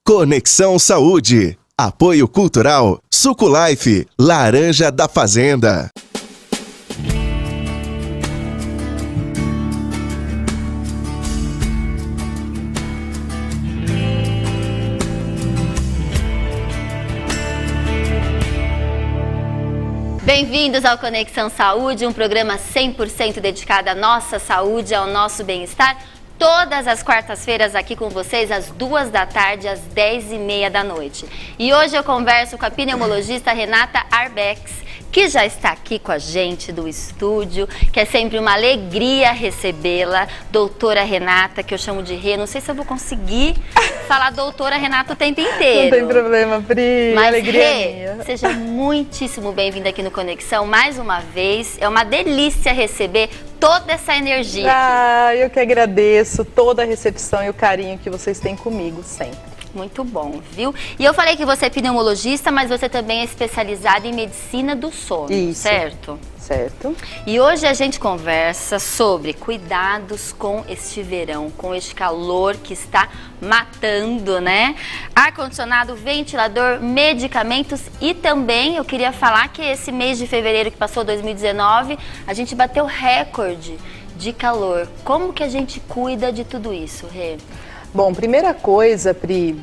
Conexão Saúde. Apoio Cultural. Suco Life. Laranja da Fazenda. Bem-vindos ao Conexão Saúde, um programa 100% dedicado à nossa saúde, ao nosso bem-estar. Todas as quartas-feiras aqui com vocês, às 2 da tarde, às 10h30 da noite. E hoje eu converso com a pneumologista Renata Arbex, que já está aqui com a gente do estúdio, que é sempre uma alegria recebê-la. Doutora Renata, que eu chamo de Rê, não sei se eu vou conseguir falar doutora Renata o tempo inteiro. Não tem problema, Pri, mas, alegria Rê, minha. Seja muitíssimo bem-vinda aqui no Conexão, mais uma vez. É uma delícia receber toda essa energia. Ah, eu que agradeço toda a recepção e o carinho que vocês têm comigo sempre. Muito bom, viu? E eu falei que você é pneumologista, mas você também é especializada em medicina do sono, Isso. certo? Certo. E hoje a gente conversa sobre cuidados com este verão, com este calor que está matando, né? Ar-condicionado, ventilador, medicamentos e também eu queria falar que esse mês de fevereiro que passou, 2019, a gente bateu recorde de calor. Como que a gente cuida de tudo isso, Rê? Bom, primeira coisa, Pri,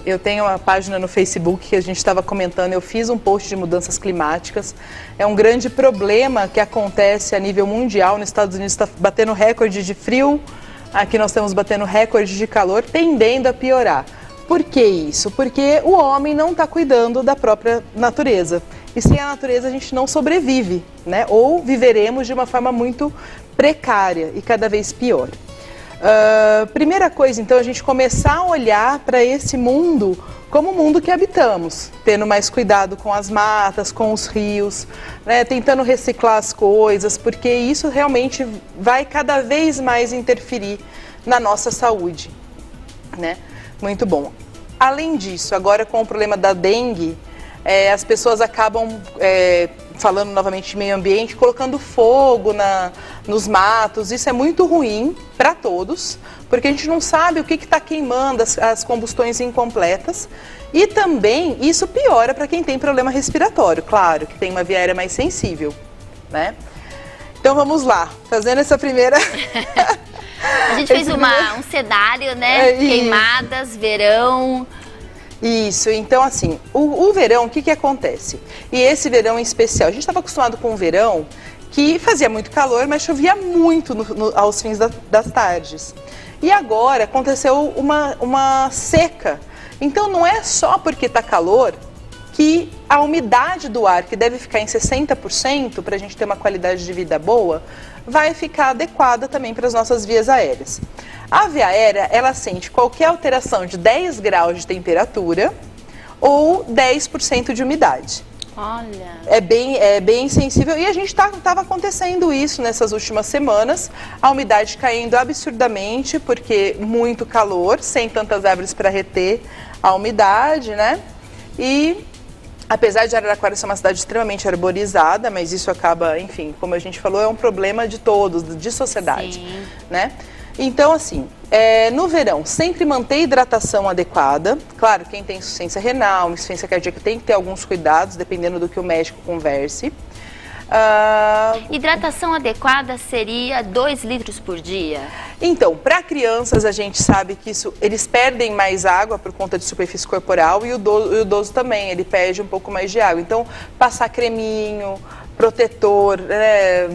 eu tenho uma página no Facebook que a gente estava comentando, eu fiz um post de mudanças climáticas. É um grande problema que acontece a nível mundial, nos Estados Unidos está batendo recorde de frio, aqui nós estamos batendo recorde de calor, tendendo a piorar. Por que isso? Porque o homem não está cuidando da própria natureza. E sem a natureza a gente não sobrevive, né? Ou viveremos de uma forma muito precária e cada vez pior. Primeira coisa, então, a gente começar a olhar para esse mundo como o mundo que habitamos, tendo mais cuidado com as matas, com os rios, né, tentando reciclar as coisas, porque isso realmente vai cada vez mais interferir na nossa saúde, né? Muito bom. Além disso, agora com o problema da dengue, as pessoas acabam, falando novamente de meio ambiente, colocando fogo nos matos. Isso é muito ruim para todos, porque a gente não sabe o que está queimando, as combustões incompletas. E também isso piora para quem tem problema respiratório, claro, que tem uma via aérea mais sensível, né? Então vamos lá, fazendo essa primeira... A gente fez um cenário, né? Queimadas, verão... Isso, então assim, o verão, o que acontece? E esse verão em especial, a gente estava acostumado com o verão que fazia muito calor, mas chovia muito aos fins das tardes. E agora aconteceu uma seca. Então não é só porque está calor que a umidade do ar, que deve ficar em 60% para a gente ter uma qualidade de vida boa, vai ficar adequada também para as nossas vias aéreas. A via aérea, ela sente qualquer alteração de 10 graus de temperatura ou 10% de umidade. Olha! É bem sensível e a gente estava acontecendo isso nessas últimas semanas, a umidade caindo absurdamente, porque muito calor, sem tantas árvores para reter a umidade, né? E apesar de Araraquara ser uma cidade extremamente arborizada, mas isso acaba, enfim, como a gente falou, é um problema de todos, de sociedade, Sim. Né? Então, assim, no verão, sempre manter hidratação adequada. Claro, quem tem insuficiência renal, insuficiência cardíaca, tem que ter alguns cuidados, dependendo do que o médico converse. Hidratação adequada seria 2 litros por dia? Então, para crianças, a gente sabe que eles perdem mais água por conta de superfície corporal e o idoso também, ele perde um pouco mais de água. Então, passar creminho, protetor,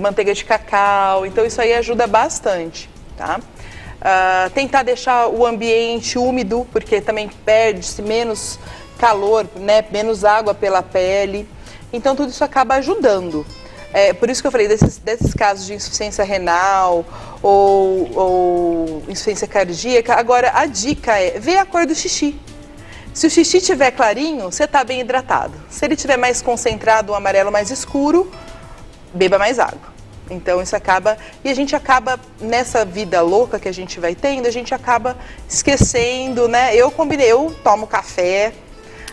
manteiga de cacau, então isso aí ajuda bastante. Tá? Tentar deixar o ambiente úmido, porque também perde-se menos calor, né? Menos água pela pele. Então tudo isso acaba ajudando. Por isso que eu falei desses casos de insuficiência renal ou insuficiência cardíaca. Agora a dica é ver a cor do xixi. Se o xixi estiver clarinho, você está bem hidratado. Se ele estiver mais concentrado, um amarelo mais escuro, beba mais água. Então isso acaba, e a gente acaba, nessa vida louca que a gente vai tendo, a gente acaba esquecendo, né? Eu tomo café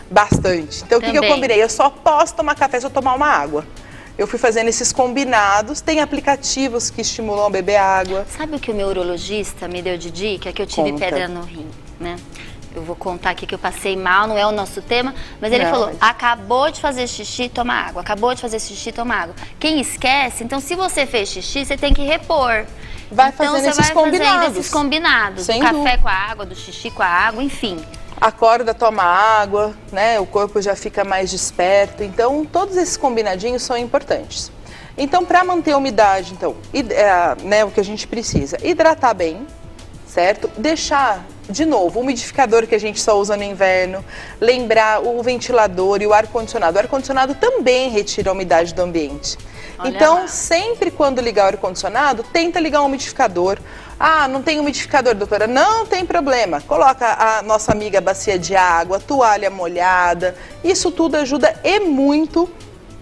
bastante. Então o que eu combinei? Eu só posso tomar café se eu tomar uma água. Eu fui fazendo esses combinados, tem aplicativos que estimulam a beber água. Sabe o que o meu urologista me deu de dica? Que eu tive pedra no rim, né? eu vou contar aqui que eu passei mal, não é o nosso tema, mas ele falou, acabou de fazer xixi, toma água, acabou de fazer xixi, toma água. Quem esquece, então se você fez xixi, você tem que repor. Vai então fazendo você esses vai combinados. fazendo esses combinados, Sem do café dúvida. com a água, do xixi com a água, enfim. Acorda, toma água, né? O corpo já fica mais desperto. Então, todos esses combinadinhos são importantes. Então, para manter a umidade, então, né, o que a gente precisa? Hidratar bem, certo? Deixar, de novo, o umidificador que a gente só usa no inverno, lembrar o ventilador e o ar-condicionado. O ar-condicionado também retira a umidade do ambiente. Olha Então, lá. sempre quando ligar o ar-condicionado, tenta ligar um umidificador. Ah, não tem umidificador, doutora? Não tem problema. Coloca a nossa amiga bacia de água, toalha molhada. Isso tudo ajuda e muito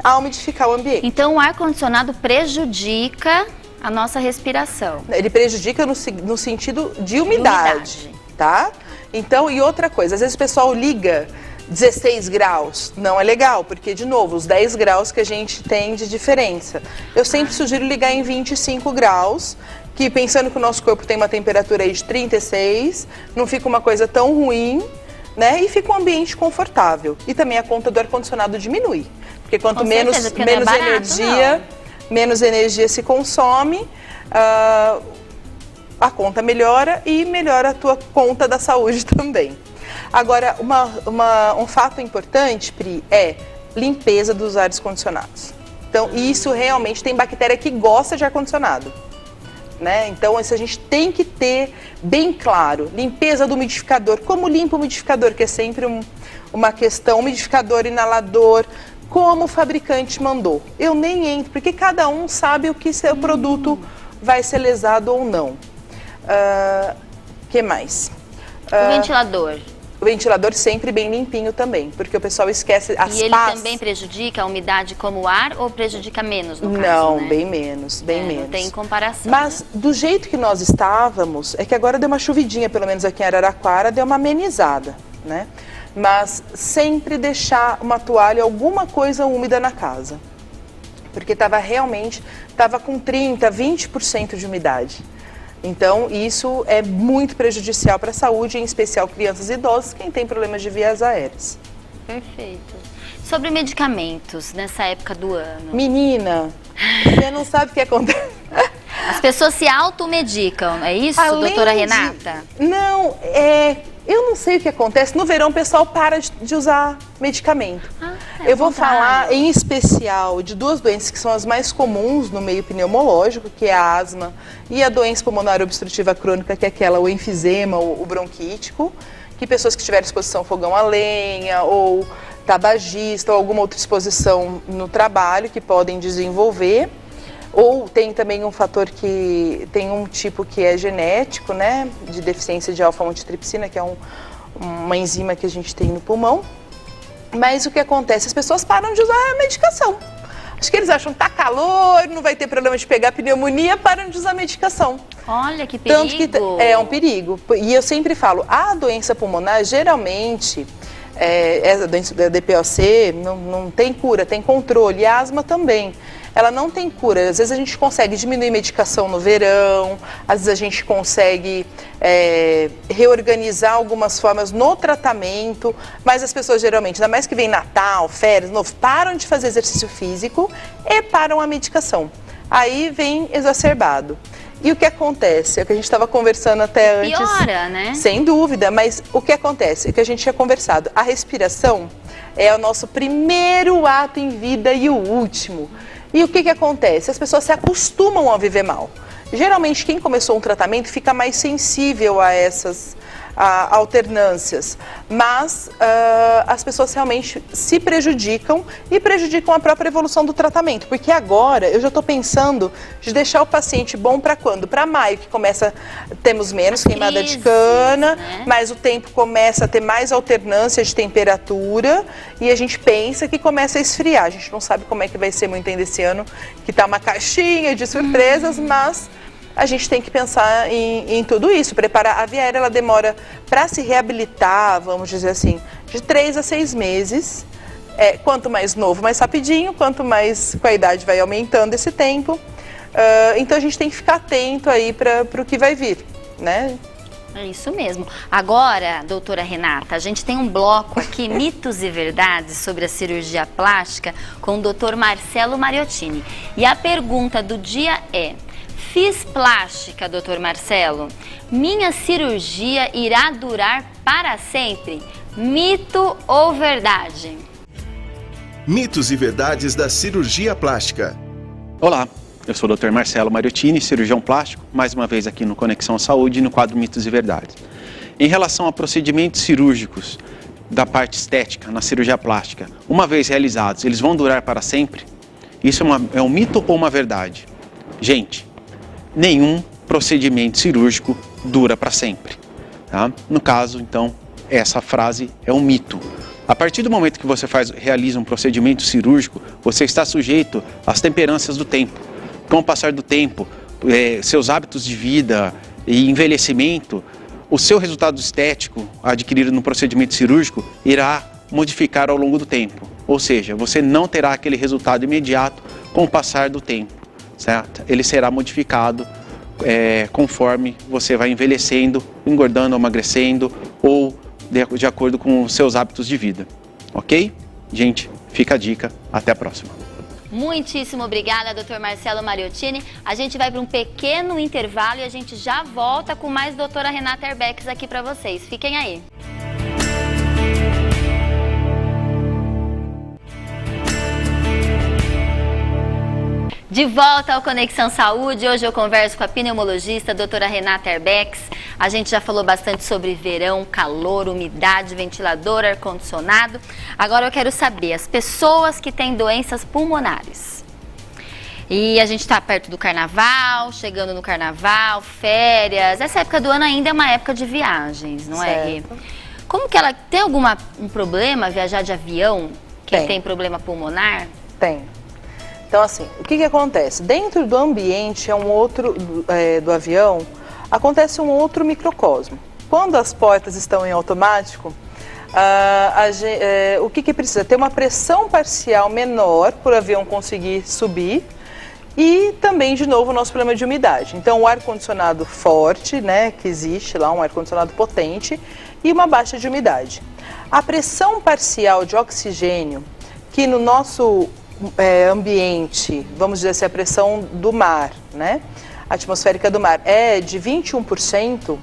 a umidificar o ambiente. Então o ar-condicionado prejudica a nossa respiração. Ele prejudica no sentido de umidade, tá? Então, e outra coisa, às vezes o pessoal liga 16 graus, não é legal, porque, de novo, os 10 graus que a gente tem de diferença. Eu sempre sugiro ligar em 25 graus, que pensando que o nosso corpo tem uma temperatura aí de 36, não fica uma coisa tão ruim, né? E fica um ambiente confortável. E também a conta do ar-condicionado diminui, porque quanto Com menos, certeza, porque não é menos barato, energia, menos energia se consome, a conta melhora e melhora a tua conta da saúde também. Agora, um fato importante, Pri, é limpeza dos ares condicionados. Então, isso realmente tem bactéria que gosta de ar-condicionado, né? Então, isso a gente tem que ter bem claro. Limpeza do umidificador. Como limpa o umidificador, que é sempre uma questão. Umidificador, inalador, como o fabricante mandou. Eu nem entro, porque cada um sabe o que seu produto vai ser lesado ou não. Que mais? O ventilador. O ventilador sempre bem limpinho também, porque o pessoal esquece as E ele pás. também prejudica a umidade como o ar ou prejudica menos no caso, Não, né? bem menos, bem menos. Não tem comparação. Mas do jeito que nós estávamos, é que agora deu uma chuvidinha, pelo menos aqui em Araraquara, deu uma amenizada, né? Mas sempre deixar uma toalha, alguma coisa úmida na casa. Porque estava com 30%, 20% de umidade. Então, isso é muito prejudicial para a saúde, em especial crianças e idosos, quem tem problemas de vias aéreas. Perfeito. Sobre medicamentos nessa época do ano. Menina, você não sabe o que acontece. As pessoas se automedicam, é isso, doutora Renata? Não, eu não sei o que acontece. No verão, o pessoal para de usar medicamento. Eu vou falar em especial de duas doenças que são as mais comuns no meio pneumológico, que é a asma e a doença pulmonar obstrutiva crônica, que é aquela, o enfisema, o bronquítico, que pessoas que tiveram exposição ao fogão a lenha ou tabagista ou alguma outra exposição no trabalho que podem desenvolver. Ou tem também um fator que tem um tipo que é genético, né, de deficiência de alfa-aminotripsina, que é uma enzima que a gente tem no pulmão. Mas o que acontece? As pessoas param de usar a medicação. Acho que eles acham que tá calor, não vai ter problema de pegar pneumonia, param de usar a medicação. Olha que perigo. Tanto que é um perigo. E eu sempre falo, a doença pulmonar, geralmente, essa doença da DPOC não tem cura, tem controle. E a asma também. Ela não tem cura. Às vezes a gente consegue diminuir medicação no verão, às vezes a gente consegue reorganizar algumas formas no tratamento, mas as pessoas geralmente, ainda mais que vem Natal, férias, novo, param de fazer exercício físico e param a medicação. Aí vem exacerbado. E o que acontece? É o que a gente estava conversando até antes. Piora, né? Sem dúvida, mas o que acontece? É o que a gente tinha conversado. A respiração é o nosso primeiro ato em vida e o último. E o que acontece? As pessoas se acostumam a viver mal. Geralmente, quem começou um tratamento fica mais sensível a essas alternâncias, mas as pessoas realmente se prejudicam e prejudicam a própria evolução do tratamento, porque agora eu já estou pensando de deixar o paciente bom para quando? Para maio, que temos menos queimada de cana, né? Mas o tempo começa a ter mais alternância de temperatura e a gente pensa que começa a esfriar. A gente não sabe como é que vai ser muito ainda esse ano, que está uma caixinha de surpresas, mas a gente tem que pensar em tudo isso, preparar. A via aérea, ela demora para se reabilitar, vamos dizer assim, de 3 a 6 meses. Quanto mais novo, mais rapidinho, quanto mais com a idade vai aumentando esse tempo. Então a gente tem que ficar atento aí para o que vai vir, né? É isso mesmo. Agora, doutora Renata, a gente tem um bloco aqui, mitos e verdades sobre a cirurgia plástica, com o doutor Marcelo Mariottini. E a pergunta do dia é: fiz plástica, doutor Marcelo? Minha cirurgia irá durar para sempre? Mito ou verdade? Mitos e verdades da cirurgia plástica. Olá, eu sou o Dr. Marcelo Mariottini, cirurgião plástico, mais uma vez aqui no Conexão Saúde, no quadro Mitos e Verdades. Em relação a procedimentos cirúrgicos da parte estética, na cirurgia plástica, uma vez realizados, eles vão durar para sempre? Isso é um mito ou uma verdade? Gente, nenhum procedimento cirúrgico dura para sempre. Tá? No caso, então, essa frase é um mito. A partir do momento que você realiza um procedimento cirúrgico, você está sujeito às temperanças do tempo. Com o passar do tempo, seus hábitos de vida e envelhecimento, o seu resultado estético adquirido no procedimento cirúrgico irá modificar ao longo do tempo. Ou seja, você não terá aquele resultado imediato com o passar do tempo, certo? Ele será modificado conforme você vai envelhecendo, engordando, emagrecendo ou de acordo com os seus hábitos de vida. Ok? Gente, fica a dica. Até a próxima. Muitíssimo obrigada, doutor Marcelo Mariottini. A gente vai para um pequeno intervalo e a gente já volta com mais doutora Renata Herbex aqui para vocês. Fiquem aí. De volta ao Conexão Saúde, hoje eu converso com a pneumologista, a doutora Renata Herbex. A gente já falou bastante sobre verão, calor, umidade, ventilador, ar-condicionado. Agora eu quero saber, as pessoas que têm doenças pulmonares. E a gente está perto do carnaval, chegando no carnaval, férias. Essa época do ano ainda é uma época de viagens, não é, Rê? Como que ela tem um problema viajar de avião? Quem tem problema pulmonar? Tem. Então, assim, o que acontece? Dentro do ambiente do avião, acontece um outro microcosmo. Quando as portas estão em automático, o que precisa? Ter uma pressão parcial menor para o avião conseguir subir e também, de novo, o nosso problema de umidade. Então, o ar-condicionado forte, né, que existe lá, um ar-condicionado potente e uma baixa de umidade. A pressão parcial de oxigênio, que no nosso ambiente, vamos dizer assim, a pressão do mar, né, atmosférica do mar, é de 21%,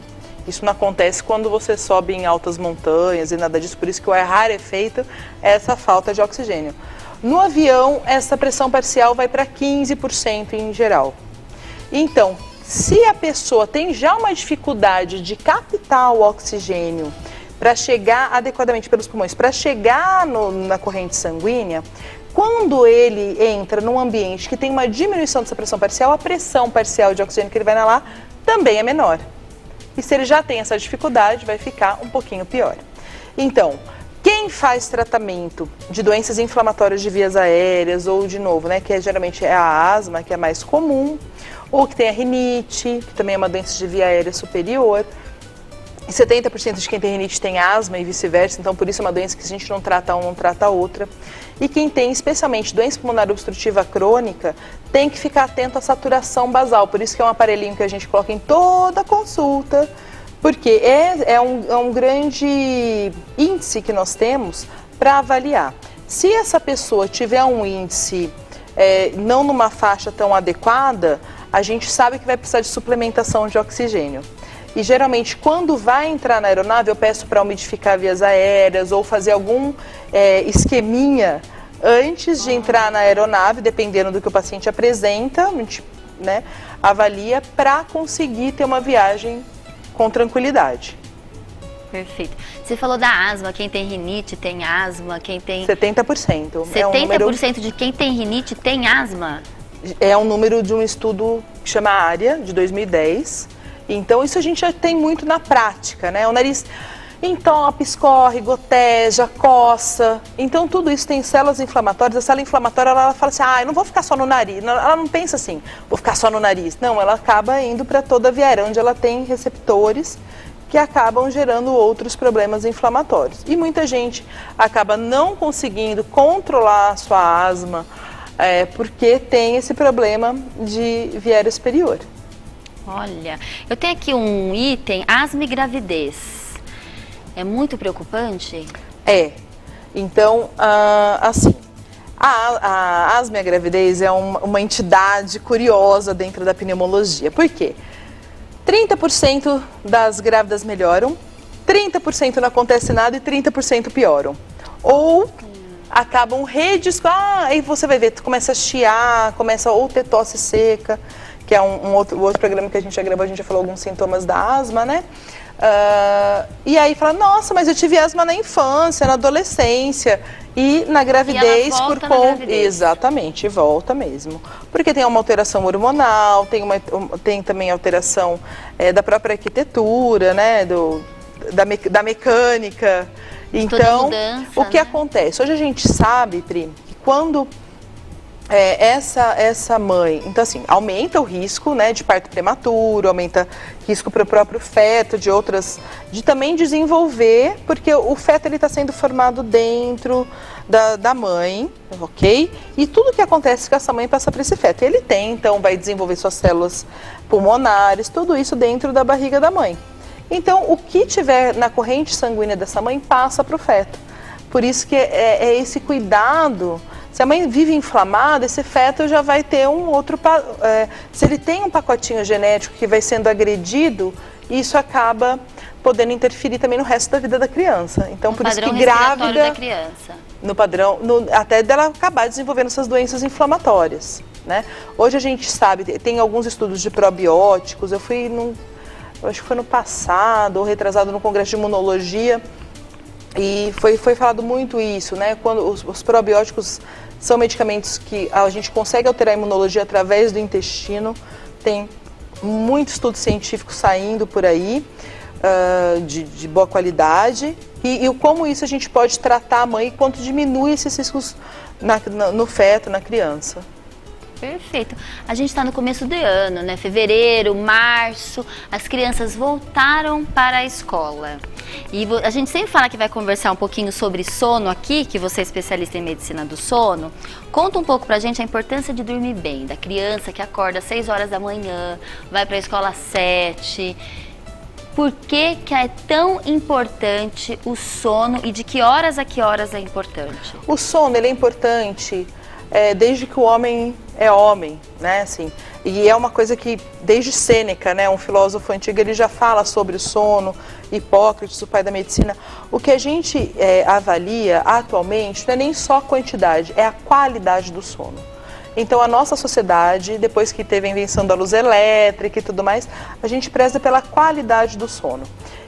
isso não acontece quando você sobe em altas montanhas e nada disso, por isso que o ar rarefeito é essa falta de oxigênio. No avião, essa pressão parcial vai para 15% em geral. Então, se a pessoa tem já uma dificuldade de captar o oxigênio para chegar adequadamente pelos pulmões, para chegar na corrente sanguínea, quando ele entra num ambiente que tem uma diminuição dessa pressão parcial, a pressão parcial de oxigênio que ele vai inalar também é menor. E se ele já tem essa dificuldade, vai ficar um pouquinho pior. Então, quem faz tratamento de doenças inflamatórias de vias aéreas ou, de novo, né, que geralmente é a asma, que é mais comum, ou que tem a rinite, que também é uma doença de via aérea superior, e 70% de quem tem rinite tem asma e vice-versa, então por isso é uma doença que a gente não trata uma, não trata a outra. E quem tem especialmente doença pulmonar obstrutiva crônica tem que ficar atento à saturação basal, por isso que é um aparelhinho que a gente coloca em toda consulta, porque é um grande índice que nós temos para avaliar. Se essa pessoa tiver um índice não numa faixa tão adequada, a gente sabe que vai precisar de suplementação de oxigênio. E geralmente, quando vai entrar na aeronave, eu peço para umidificar vias aéreas ou fazer algum esqueminha antes de entrar na aeronave, dependendo do que o paciente apresenta, a gente, né, avalia para conseguir ter uma viagem com tranquilidade. Perfeito. Você falou da asma, quem tem rinite tem asma, quem tem... 70%. 70% de quem tem rinite tem asma? É um número de um estudo que chama ARIA, de 2010. Então, isso a gente já tem muito na prática, né? O nariz entope, escorre, goteja, coça. Então, tudo isso tem células inflamatórias. A célula inflamatória, ela fala assim, eu não vou ficar só no nariz. Ela não pensa assim, vou ficar só no nariz. Não, ela acaba indo para toda a via aérea, onde ela tem receptores que acabam gerando outros problemas inflamatórios. E muita gente acaba não conseguindo controlar a sua asma porque tem esse problema de via aérea superior. Olha, eu tenho aqui um item, asma e gravidez. É muito preocupante? É. Então, assim, a asma e a gravidez é uma entidade curiosa dentro da pneumologia. Por quê? 30% das grávidas melhoram, 30% não acontece nada e 30% pioram. Ou acabam aí você vai ver, começa a chiar, começa ou ter tosse seca, que é o outro programa que a gente já gravou, a gente já falou alguns sintomas da asma, né? E aí fala, nossa, mas eu tive asma na infância, na adolescência e na gravidez e ela volta por na conta. gravidez. Exatamente, volta mesmo. Porque tem uma alteração hormonal, tem também alteração da própria arquitetura, né? Da mecânica. Então, mudança, o que né? acontece? Hoje a gente sabe, Pri, que quando essa mãe, então assim, aumenta o risco, né, de parto prematuro, aumenta risco para o próprio feto, de também desenvolver, porque o feto ele está sendo formado dentro da mãe, ok? E tudo que acontece com essa mãe passa para esse feto. Ele então vai desenvolver suas células pulmonares, tudo isso dentro da barriga da mãe. Então, o que tiver na corrente sanguínea dessa mãe passa para o feto. Por isso que é esse cuidado. Se a mãe vive inflamada, esse feto já vai ter se ele tem um pacotinho genético que vai sendo agredido, isso acaba podendo interferir também no resto da vida da criança. Então, por isso que grávida, da criança. no padrão, até dela acabar desenvolvendo essas doenças inflamatórias, né? Hoje a gente sabe, tem alguns estudos de probióticos, eu acho que foi no passado, ou retrasado no Congresso de Imunologia, e foi falado muito isso, né? Quando os probióticos são medicamentos que a gente consegue alterar a imunologia através do intestino, tem muito estudo científico saindo por aí, de boa qualidade, e como isso a gente pode tratar a mãe e quanto diminui esses riscos no feto, na criança. Perfeito. A gente está no começo do ano, né? Fevereiro, março, as crianças voltaram para a escola. E a gente sempre fala que vai conversar um pouquinho sobre sono aqui, que você é especialista em medicina do sono. Conta um pouco pra gente a importância de dormir bem, da criança que acorda às 6 horas da manhã, vai para a escola às 7. Por que é tão importante o sono e de que horas a que horas é importante? O sono, ele é importante desde que o homem é homem, né, assim, e é uma coisa que desde Sêneca, né, um filósofo antigo, ele já fala sobre o sono, Hipócrates, o pai da medicina. O que a gente avalia atualmente não é nem só a quantidade, é a qualidade do sono. Então a nossa sociedade, depois que teve a invenção da luz elétrica e tudo mais, a gente preza pela qualidade do sono.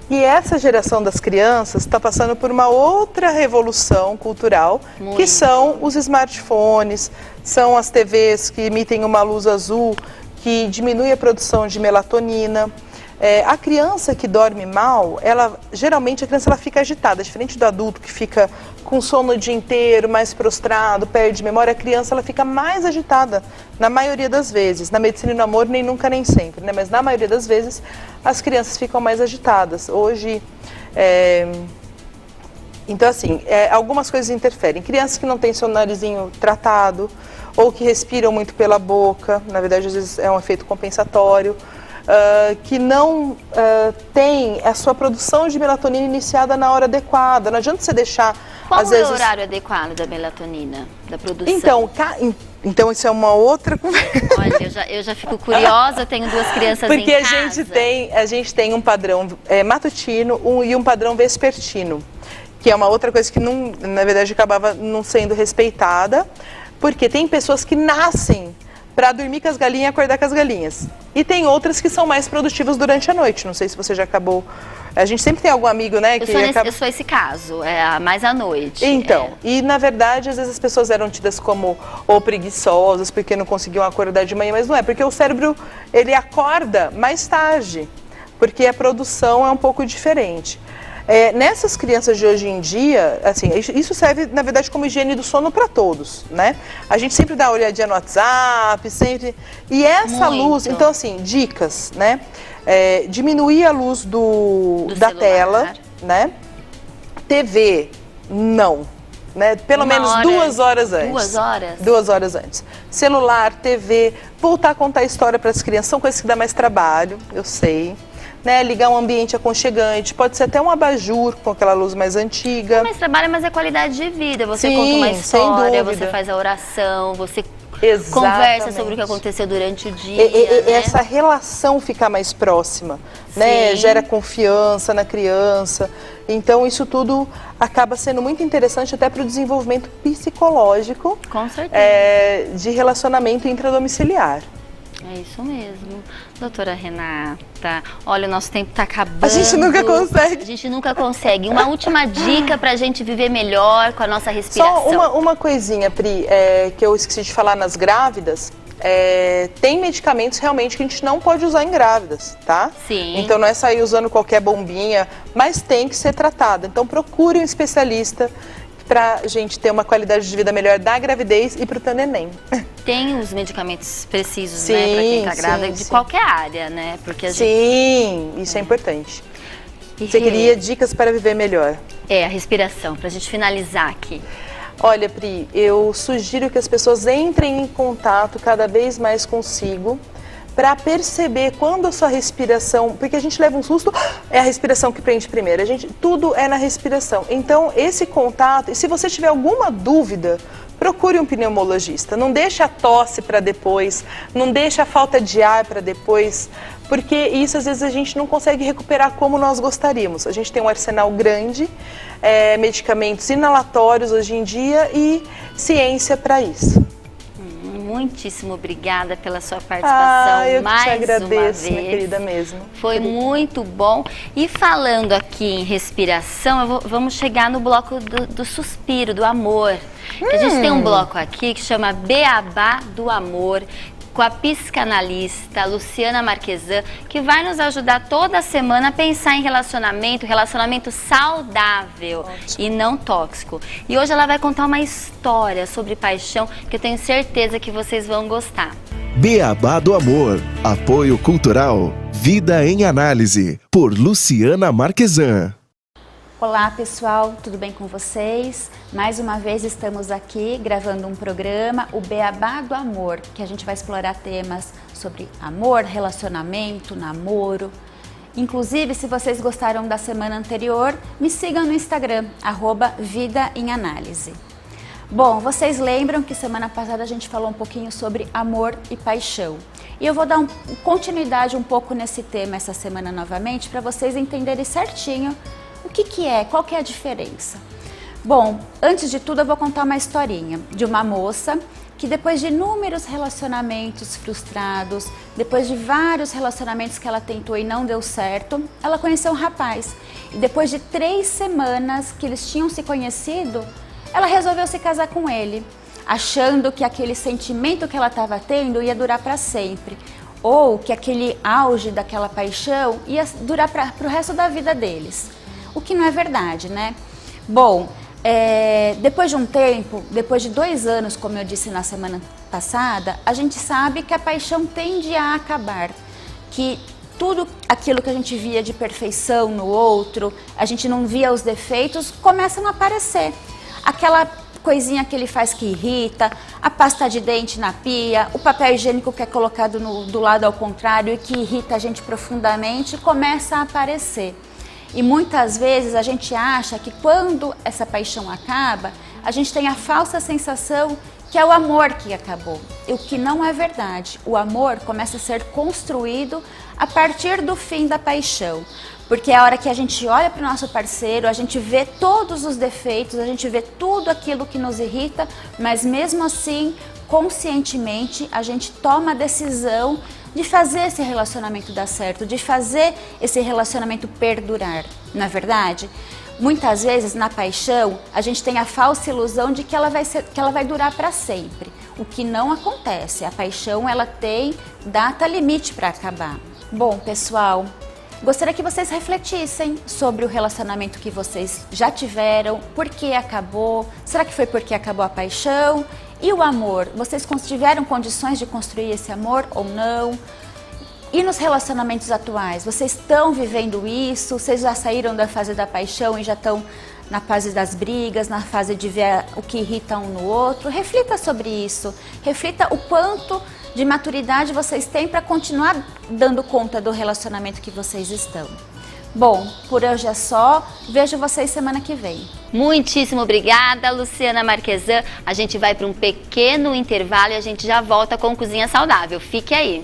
E essa geração das crianças está passando por uma outra revolução cultural, que são os smartphones, são as TVs que emitem uma luz azul, que diminui a produção de melatonina. A criança que dorme mal, geralmente a criança fica agitada, diferente do adulto que fica com sono o dia inteiro, mais prostrado, perde memória, a criança ela fica mais agitada, na maioria das vezes. Na medicina e no amor, nem nunca, nem sempre, né? Mas na maioria das vezes, as crianças ficam mais agitadas. Hoje, então assim, algumas coisas interferem. Crianças que não têm seu narizinho tratado, ou que respiram muito pela boca, na verdade, às vezes é um efeito compensatório. Que não tem a sua produção de melatonina iniciada na hora adequada. Não adianta você deixar... Qual às é vezes... o horário adequado da melatonina, da produção? Então isso é uma outra conversa. Olha, eu já fico curiosa, eu tenho 2 crianças em casa. Porque a gente tem um padrão matutino e um padrão vespertino, que é uma outra coisa que, na verdade, acabava não sendo respeitada, porque tem pessoas que nascem para dormir com as galinhas e acordar com as galinhas. E tem outras que são mais produtivas durante a noite. Não sei se você já acabou... A gente sempre tem algum amigo, né? Eu sou esse caso, mais à noite. Então, e na verdade, às vezes as pessoas eram tidas como ou preguiçosas, porque não conseguiam acordar de manhã, mas não é, porque o cérebro, ele acorda mais tarde, porque a produção é um pouco diferente. Nessas crianças de hoje em dia, assim, isso serve, na verdade, como higiene do sono para todos, né? A gente sempre dá uma olhadinha no WhatsApp, sempre... E essa luz, então, assim, dicas, né? Diminuir a luz da tela, né? TV, não. Né? Pelo menos 2 horas antes. 2 horas? 2 horas antes. celular, TV, voltar a contar história para as crianças, são coisas que dá mais trabalho, eu sei. Né, ligar um ambiente aconchegante, pode ser até um abajur com aquela luz mais antiga. Mas trabalha, mas é qualidade de vida. Você Sim, conta uma história, sem você dúvida. faz a oração, você Exatamente. conversa sobre o que aconteceu durante o dia. Né? Essa relação ficar mais próxima, né? Sim. Gera confiança na criança. Então isso tudo acaba sendo muito interessante até para o desenvolvimento psicológico Com certeza. de relacionamento intradomiciliar. É isso mesmo. Doutora Renata, olha, o nosso tempo está acabando. A gente nunca consegue. A gente nunca consegue. Uma última dica para a gente viver melhor com a nossa respiração. Só uma coisinha, Pri, que eu esqueci de falar nas grávidas. Tem medicamentos realmente que a gente não pode usar em grávidas, tá? Sim. Então não é sair usando qualquer bombinha, mas tem que ser tratada. Então procure um especialista para a gente ter uma qualidade de vida melhor da gravidez e para o neném. Tem os medicamentos precisos, Sim, né, para quem está grávida, sim, de sim. qualquer área, né? Porque a gente... Sim, isso é importante. E Você queria dicas para viver melhor? a respiração, para a gente finalizar aqui. Olha, Pri, eu sugiro que as pessoas entrem em contato cada vez mais consigo para perceber quando a sua respiração, porque a gente leva um susto, é a respiração que prende primeiro, tudo é na respiração. Então, esse contato, e se você tiver alguma dúvida, procure um pneumologista. Não deixe a tosse para depois, não deixe a falta de ar para depois, porque isso às vezes a gente não consegue recuperar como nós gostaríamos. A gente tem um arsenal grande, medicamentos inalatórios hoje em dia e ciência para isso. Muitíssimo obrigada pela sua participação eu mais te agradeço, uma vez. minha querida mesmo. Foi muito bom. E falando aqui em respiração, vamos chegar no bloco do suspiro, do amor. A gente tem um bloco aqui que chama Beabá do Amor, com a psicanalista Luciana Marquesan, que vai nos ajudar toda semana a pensar em relacionamento saudável e não tóxico. E hoje ela vai contar uma história sobre paixão que eu tenho certeza que vocês vão gostar. Beabá do Amor. Apoio Cultural. Vida em Análise. Por Luciana Marquesan. Olá pessoal, tudo bem com vocês? Mais uma vez estamos aqui gravando um programa, o Beabá do Amor, que a gente vai explorar temas sobre amor, relacionamento, namoro. Inclusive, se vocês gostaram da semana anterior, me sigam no Instagram, @vidaemanálise. Bom, vocês lembram que semana passada a gente falou um pouquinho sobre amor e paixão. E eu vou dar continuidade um pouco nesse tema essa semana novamente, para vocês entenderem certinho o que é, qual que é a diferença. Bom, antes de tudo eu vou contar uma historinha de uma moça que depois de inúmeros relacionamentos frustrados, depois de vários relacionamentos que ela tentou e não deu certo, ela conheceu um rapaz. E depois de 3 semanas que eles tinham se conhecido, ela resolveu se casar com ele, achando que aquele sentimento que ela estava tendo ia durar para sempre, ou que aquele auge daquela paixão ia durar para o resto da vida deles. O que não é verdade, né? Bom, depois de um tempo, depois de 2 anos, como eu disse na semana passada, a gente sabe que a paixão tende a acabar, que tudo aquilo que a gente via de perfeição no outro, a gente não via os defeitos, começam a aparecer. Aquela coisinha que ele faz que irrita, a pasta de dente na pia, o papel higiênico que é colocado do lado ao contrário e que irrita a gente profundamente, começa a aparecer. E muitas vezes a gente acha que quando essa paixão acaba, a gente tem a falsa sensação que é o amor que acabou. E o que não é verdade. O amor começa a ser construído a partir do fim da paixão. Porque é a hora que a gente olha para o nosso parceiro, a gente vê todos os defeitos, a gente vê tudo aquilo que nos irrita, mas mesmo assim, conscientemente, a gente toma a decisão de fazer esse relacionamento dar certo, de fazer esse relacionamento perdurar, não é verdade? Muitas vezes, na paixão, a gente tem a falsa ilusão de que ela vai durar para sempre, o que não acontece. A paixão, ela tem data limite para acabar. Bom, pessoal, gostaria que vocês refletissem sobre o relacionamento que vocês já tiveram, por que acabou, será que foi porque acabou a paixão? E o amor, vocês tiveram condições de construir esse amor ou não? E nos relacionamentos atuais, vocês estão vivendo isso? Vocês já saíram da fase da paixão e já estão na fase das brigas, na fase de ver o que irrita um no outro. Reflita sobre isso, reflita o quanto de maturidade vocês têm para continuar dando conta do relacionamento que vocês estão. Bom, por hoje é só. Vejo vocês semana que vem. Muitíssimo obrigada, Luciana Marquesan. A gente vai para um pequeno intervalo e a gente já volta com Cozinha Saudável. Fique aí.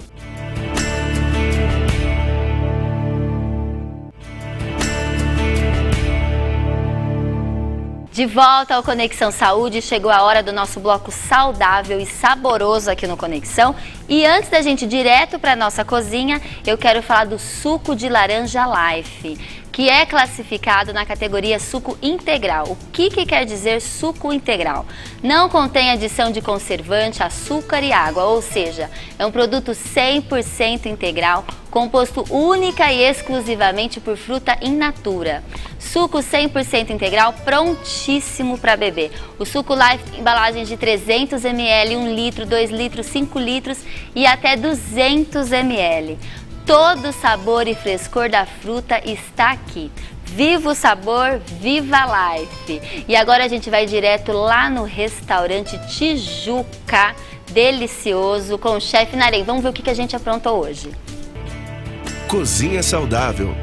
De volta ao Conexão Saúde, chegou a hora do nosso bloco saudável e saboroso aqui no Conexão. E antes da gente ir direto para a nossa cozinha, eu quero falar do suco de laranja Life, que é classificado na categoria suco integral. O que quer dizer suco integral? Não contém adição de conservante, açúcar e água, ou seja, é um produto 100% integral, composto única e exclusivamente por fruta in natura. Suco 100% integral, prontíssimo para beber. O suco Life tem embalagens de 300 ml, 1 litro, 2 litros, 5 litros e até 200 ml. Todo o sabor e frescor da fruta está aqui. Viva o sabor, viva a Life! E agora a gente vai direto lá no restaurante Tijuca, delicioso, com o chefe Narém. Vamos ver o que a gente aprontou hoje. Cozinha Saudável.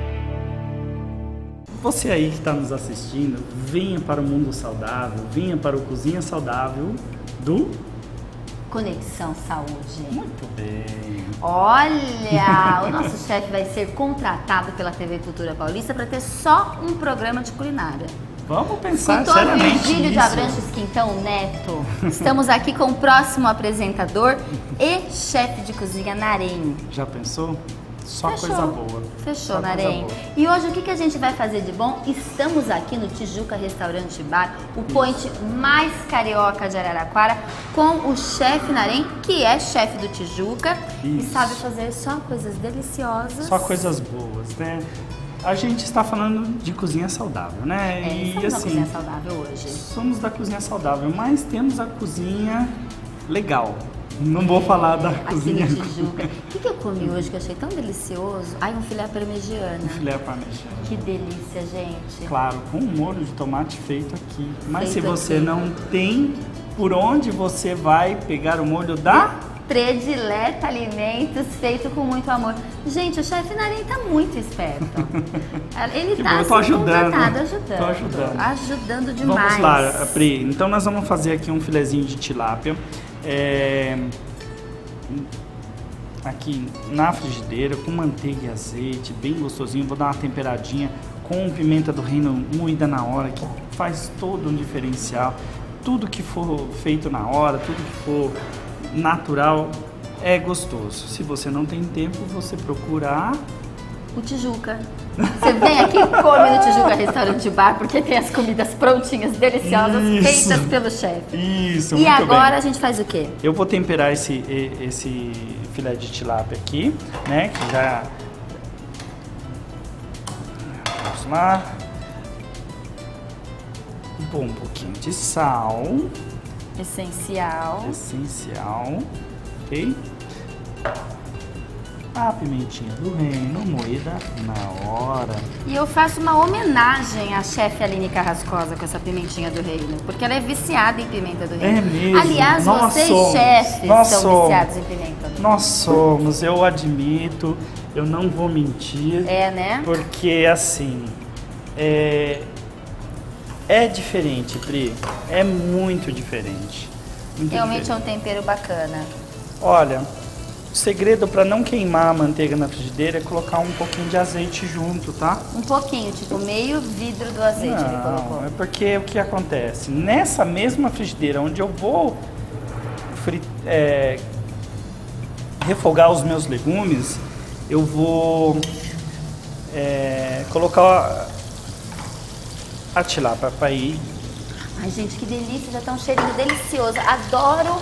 Você aí que está nos assistindo, venha para o Mundo Saudável, venha para o Cozinha Saudável do Conexão Saúde. Muito bem. Olha, o nosso chefe vai ser contratado pela TV Cultura Paulista para ter só um programa de culinária. Vamos pensar Escutou seriamente Virgílio de nisso. Abranches Quintão Neto? Estamos aqui com o próximo apresentador e chefe de cozinha Narém. Já pensou? Só Fechou. coisa boa. Fechou, Só Narém. coisa boa. E hoje o que a gente vai fazer de bom? Estamos aqui no Tijuca Restaurante Bar, o point mais carioca de Araraquara, com o chefe Narém, que é chefe do Tijuca e Isso. sabe fazer só coisas deliciosas. Só coisas boas, né? A gente está falando de cozinha saudável, né? Estamos na cozinha saudável hoje. somos da cozinha saudável, mas temos a cozinha legal. Não vou falar da Aqui cozinha. no Tijuca. O que eu comi hoje que eu achei tão delicioso? Ai, um filé parmegiana. Filé parmegiana. Que delícia, gente. Claro, com um molho de tomate feito aqui. Mas Feito se você aqui. não tem, por onde você vai pegar o molho da... Predileta Alimentos, feito com muito amor. Gente, o chefe Narém tá muito esperto. Ele Que tá bom, eu tô assim, ajudando. contratado, Tô ajudando. Ajudando demais. Vamos lá, Pri. Então nós vamos fazer aqui um filezinho de tilápia. Aqui na frigideira, com manteiga e azeite, bem gostosinho. Vou dar uma temperadinha com pimenta do reino moída na hora, que faz todo um diferencial. Tudo que for feito na hora, tudo que for natural é gostoso. Se você não tem tempo, você procura O Tijuca. Você vem aqui e come no Tijuca Restaurante Bar, porque tem as comidas prontinhas, deliciosas, Isso. feitas pelo chefe. Isso, E muito agora bem. a gente faz o quê? Eu vou temperar esse filé de tilápia aqui, né? Que já... Vamos lá. Vou um pouquinho de sal. Essencial. Essencial. Ok? A pimentinha do reino, moída na hora. E eu faço uma homenagem à chefe Aline Carrascosa com essa pimentinha do reino, porque ela é viciada em pimenta do reino. É mesmo? Aliás, Nós vocês somos. chefes Nós são somos. viciados em pimenta do reino. Nós somos, eu admito, eu não vou mentir. É, né? Porque assim, é diferente, Pri. É muito diferente. Muito Realmente diferente. é um tempero bacana. Olha, o segredo para não queimar a manteiga na frigideira é colocar um pouquinho de azeite junto, tá? Um pouquinho, tipo meio vidro do azeite ele colocou. Não, é porque o que acontece? Nessa mesma frigideira onde eu vou refogar os meus legumes, eu vou colocar a tilápia para ir. Ai, gente, que delícia, já tá um cheirinho delicioso. Adoro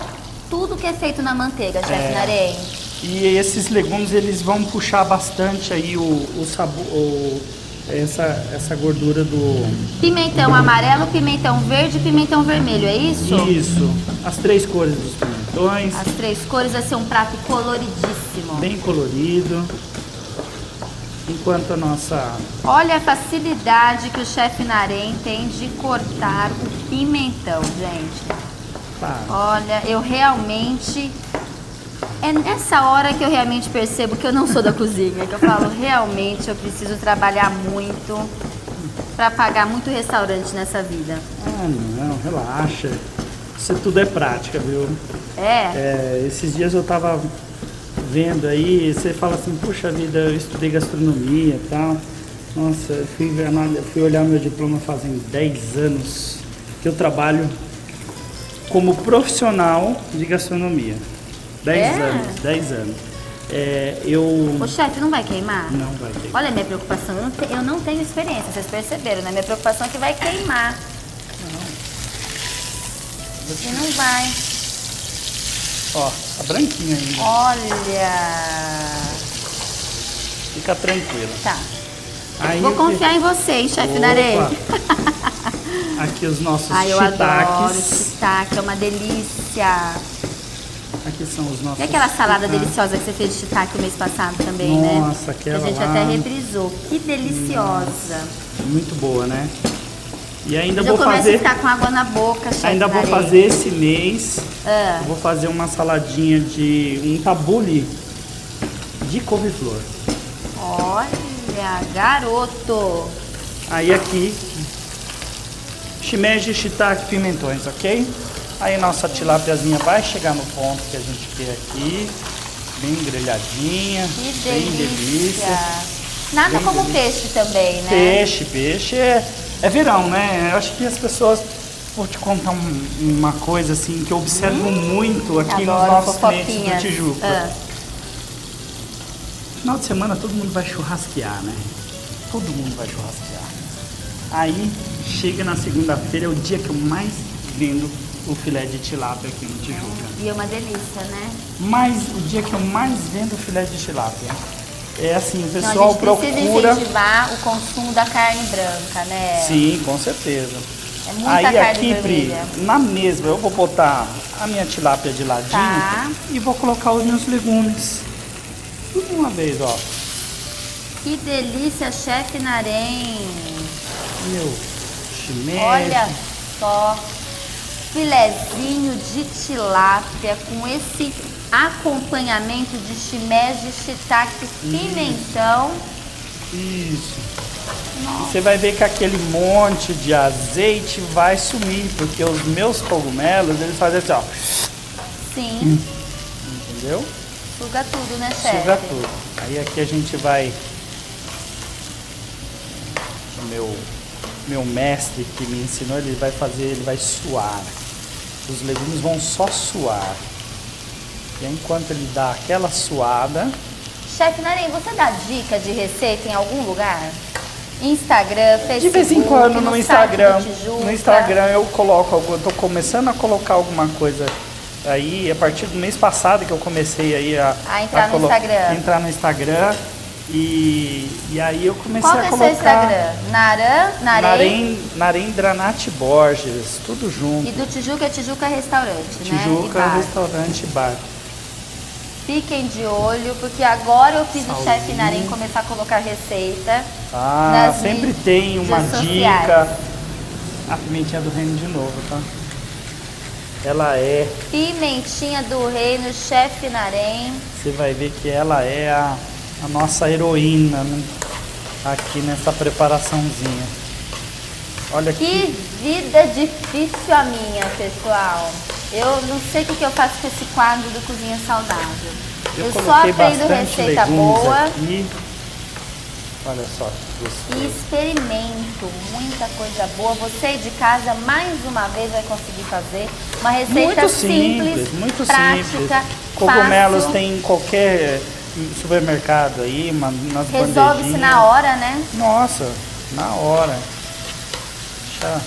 tudo que é feito na manteiga, chefe Narém. E esses legumes eles vão puxar bastante aí o sabor, essa gordura do... Pimentão amarelo, pimentão verde e pimentão vermelho, é isso? Isso, as três cores dos pimentões, As três cores, vai ser um prato coloridíssimo. bem colorido. Enquanto a nossa... Olha a facilidade que o chefe Narém tem de cortar o pimentão, gente. Tá. Olha, eu realmente... É nessa hora que eu realmente percebo que eu não sou da cozinha. Que eu falo, realmente eu preciso trabalhar muito para pagar muito restaurante nessa vida. Ah, não, relaxa. Isso tudo é prática, viu? Esses dias eu tava vendo aí, você fala assim, puxa vida, eu estudei gastronomia e tal. Nossa, eu fui olhar meu diploma fazem 10 anos que eu trabalho como profissional de gastronomia. 10 anos. O chefe não vai queimar? Não vai queimar. Olha a minha preocupação, eu não tenho experiência, vocês perceberam, né? Minha preocupação é que vai queimar. E não vai. Ó, tá branquinho ainda. Olha. Fica tranquilo. Tá. Aí Vou confiar em você, hein, chefe Narém? Aqui os nossos eu shiitakes. adoro shiitake, é uma delícia. Aqui são os nossos. E aquela salada shiitakes. deliciosa que você fez de shiitake o mês passado também, né? Nossa, aquela que a gente lá. até reprisou. Que deliciosa. Muito boa, né? E ainda Mas vou eu começo fazer. a ficar com água na boca, chefe Ainda vou Narém. fazer esse mês. Eu vou fazer uma saladinha de um tabule de couve-flor. Olha, garoto. Aí aqui, shimeji, shiitake, pimentões, ok? Aí nossa tilápiazinha vai chegar no ponto que a gente quer aqui, bem grelhadinha, Que bem delícia. delícia. Nada Bem como delícia. peixe também, né? Peixe é verão, né? Eu acho que as pessoas, vou te contar uma coisa assim que eu observo muito aqui nos Adoro nossos clientes do fofoquinhas. Tijuca. Final de semana todo mundo vai churrasquear, né? Todo mundo vai churrasquear. Aí chega na segunda-feira, é o dia que eu mais vendo o filé de tilápia aqui no Tijuca. E é uma delícia, né? Mas o dia que eu mais vendo o filé de tilápia é assim, o Então pessoal a gente precisa procura. incentivar o consumo da carne branca, né? Sim, com certeza. É muita Aí carne aqui, Pri, vermelha. na mesma, eu vou botar a minha tilápia de ladinho Tá. e vou colocar os meus legumes. Tudo de uma vez, ó. Que delícia, chefe Narém. Meu shimeji. Olha só, filezinho de tilápia com esse acompanhamento de shimeji, shiitake, pimentão. Isso. Você vai ver que aquele monte de azeite vai sumir, porque os meus cogumelos, eles fazem assim, ó. Sim, Entendeu? suga tudo, né, chefe? Suga tudo. Aí aqui a gente vai... O meu mestre que me ensinou, ele vai suar. Os legumes vão só suar. E aí, enquanto ele dá aquela suada... Chefe Narém, você dá dica de receita em algum lugar? Instagram, Facebook, De vez em quando no site Instagram. do Tijuca. No Instagram eu coloco eu tô começando a colocar alguma coisa aí, a partir do mês passado que eu comecei aí a entrar no Instagram. Entrar no Instagram e aí eu comecei Qual a que é colocar seu Instagram? Narém? Narém Dranati Borges, tudo junto. E do Tijuca é Tijuca Restaurante, né? E Tijuca, bar. restaurante e bar. Fiquem de olho, porque agora eu fiz o Saúde. chefe Narém começar a colocar receita. Ah, nas sempre tem uma mídias dica. sociais. A pimentinha do reino de novo, tá? Ela é, Pimentinha do Reino, chefe Narém. você vai ver que ela é a nossa heroína, né? Aqui nessa preparaçãozinha. Olha aqui. Que vida difícil a minha, pessoal. Eu não sei o que eu faço com esse quadro do Cozinha Saudável. Eu só coloquei aprendo bastante receita legumes boa aqui. Olha só que gostoso. e experimento muita coisa boa. Você de casa, mais uma vez, vai conseguir fazer uma receita Muito simples, muito prática, simples. Cogumelos fácil. tem em qualquer supermercado aí, nas Resolve-se bandejinhas. na hora, né? Nossa, na hora. Deixa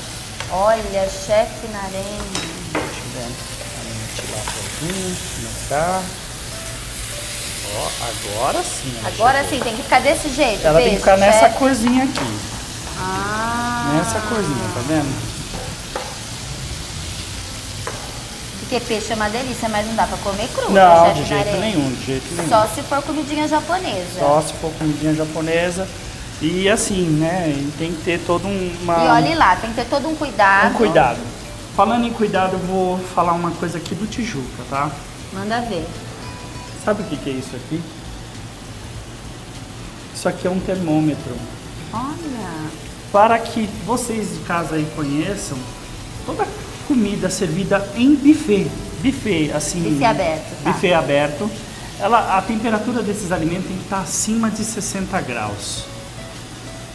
Olha, chefe Narém. eu tirar começar. Ó, agora sim. ela Agora chegou. sim, tem que ficar desse jeito. Ela tem que peixe, ficar nessa chefe. corzinha aqui. Ah. Nessa corzinha, tá vendo? Porque peixe é uma delícia, mas não dá pra comer cru, Não, né, de chefe jeito Narém? nenhum, de jeito nenhum. Só se for comidinha japonesa. Só se for comidinha japonesa. E assim, né, tem que ter todo uma... E olhe lá, tem que ter todo um cuidado. Um cuidado. Falando em cuidado, eu vou falar uma coisa aqui do Tijuca, tá? Manda ver. Sabe o que é isso aqui? Isso aqui é um termômetro. Olha. Para que vocês de casa aí conheçam, toda comida servida em buffet. Buffet, assim... Buffet aberto, tá. Buffet aberto. A temperatura desses alimentos tem que estar acima de 60 graus.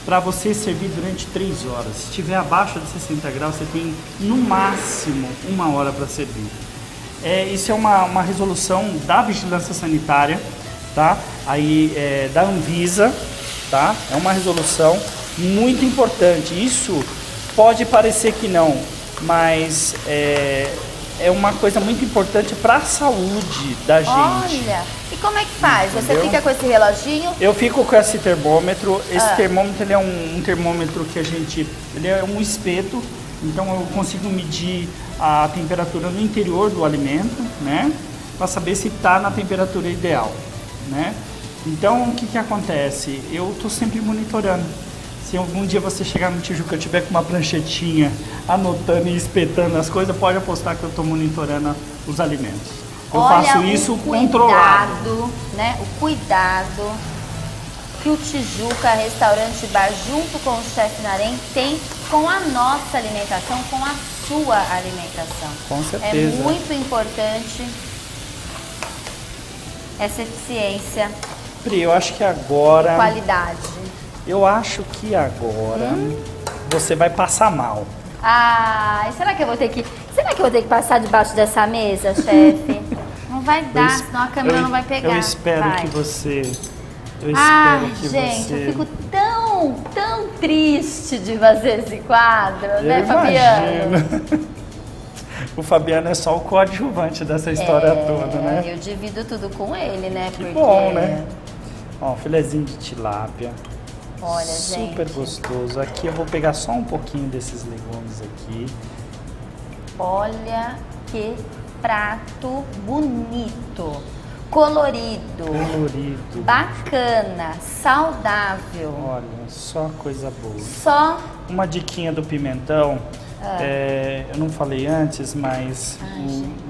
Para você servir durante 3 horas. Se estiver abaixo de 60 graus, você tem no máximo 1 hora para servir. Isso é uma resolução da Vigilância Sanitária, tá? Aí da Anvisa, tá? É uma resolução muito importante. Isso pode parecer que não, mas é uma coisa muito importante para a saúde da gente. Olha, e como é que faz? Entendeu? Você fica com esse reloginho? Eu fico com esse termômetro. Esse termômetro ele é um termômetro que ele é um espeto, então eu consigo medir a temperatura no interior do alimento, né? Para saber se está na temperatura ideal, né? Então o que acontece? Eu estou sempre monitorando. Se algum dia você chegar no Tijuca e tiver com uma pranchetinha anotando e espetando as coisas, pode apostar que eu estou monitorando os alimentos. Eu faço isso controlado. Né? O cuidado que o Tijuca Restaurante Bar, junto com o chefe Narém, tem com a nossa alimentação, com a sua alimentação. Com certeza. É muito importante essa eficiência, Pri, eu acho que agora... qualidade. Eu acho que agora você vai passar mal. Ah, será que eu vou ter que passar debaixo dessa mesa, chefe? Não vai dar, senão a câmera não vai pegar. Eu espero Vai. que você... Gente, eu fico tão triste de fazer esse quadro, né, Eu Fabiano? imagino. O Fabiano é só o coadjuvante dessa história toda, né? Eu divido tudo com ele, né? Que bom, né? Ó, filezinho de tilápia. Olha, super gente. gostoso. Aqui eu vou pegar só um pouquinho desses legumes aqui. Olha que prato bonito, colorido, bacana, saudável. Olha, só coisa boa. Só Uma diquinha do pimentão. Eu não falei antes, mas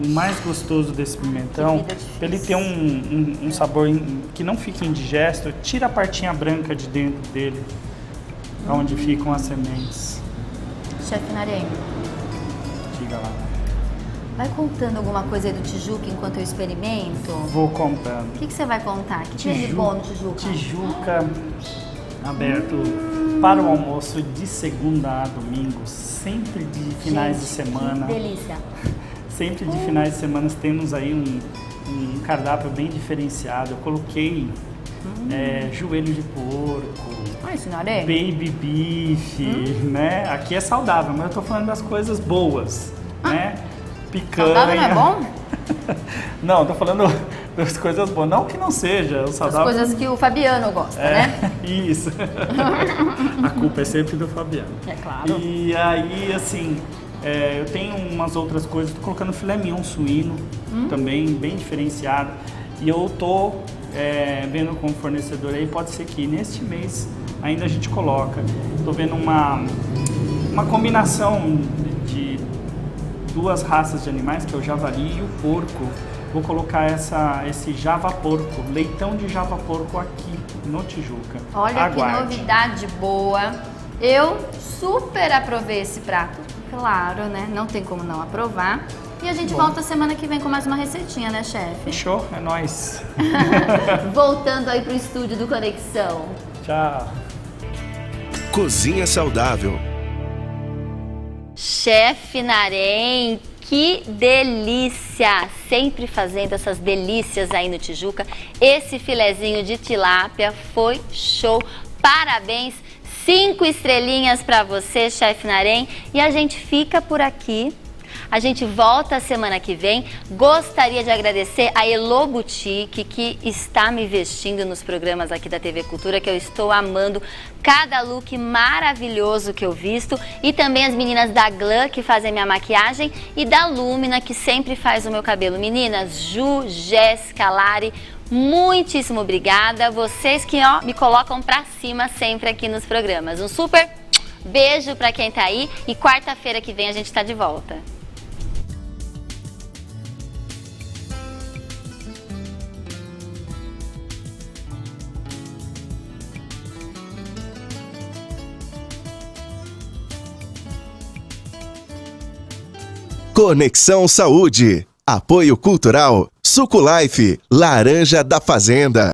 o mais gostoso desse pimentão, para ele ter um sabor que não fique indigesto, tira a partinha branca de dentro dele, onde ficam as sementes. chefe Narém, Diga lá. vai contando alguma coisa aí do Tijuca enquanto eu experimento? Vou contando. O que você vai contar? O que tem de bom no Tijuca? Tijuca aberto para o almoço de segunda a domingo, sempre de finais de semana. Que delícia. Sempre de finais de semana temos aí um cardápio bem diferenciado. Eu coloquei joelho de porco, Ai, senhora, baby beef, né? Aqui é saudável, mas eu tô falando das coisas boas, né? Picanha. saudável não é bom? Não, tô falando das coisas boas. Não que não seja, o As saudável... coisas que o Fabiano gosta, né? Isso. A culpa é sempre do Fabiano. É claro. E aí, assim, eu tenho umas outras coisas. Tô colocando filé mignon suíno, também bem diferenciado. E eu tô vendo com o fornecedor aí, pode ser que neste mês ainda a gente coloca. Tô vendo uma combinação de duas raças de animais, que é o javali e o porco. Vou colocar esse java porco, leitão de java porco aqui no Tijuca. Olha Aguarde. que novidade boa. Eu super aprovei esse prato. Claro, né? Não tem como não aprovar. E a gente volta semana que vem com mais uma receitinha, né, chefe? Fechou? É nóis. Voltando aí pro estúdio do Conexão. Tchau. Cozinha saudável. Chefe Narém, que delícia! Sempre fazendo essas delícias aí no Tijuca. Esse filezinho de tilápia foi show. Parabéns! 5 estrelinhas para você, chefe Narém. E a gente fica por aqui. A gente volta semana que vem. Gostaria de agradecer a Elo Boutique, que está me vestindo nos programas aqui da TV Cultura, que eu estou amando cada look maravilhoso que eu visto. E também as meninas da Glam, que fazem minha maquiagem, e da Lumina, que sempre faz o meu cabelo. Meninas, Ju, Jéssica, Lari, muitíssimo obrigada. Vocês que me colocam pra cima sempre aqui nos programas. Um super beijo pra quem tá aí e quarta-feira que vem a gente tá de volta. Conexão Saúde. Apoio Cultural. Suco Life. Laranja da Fazenda.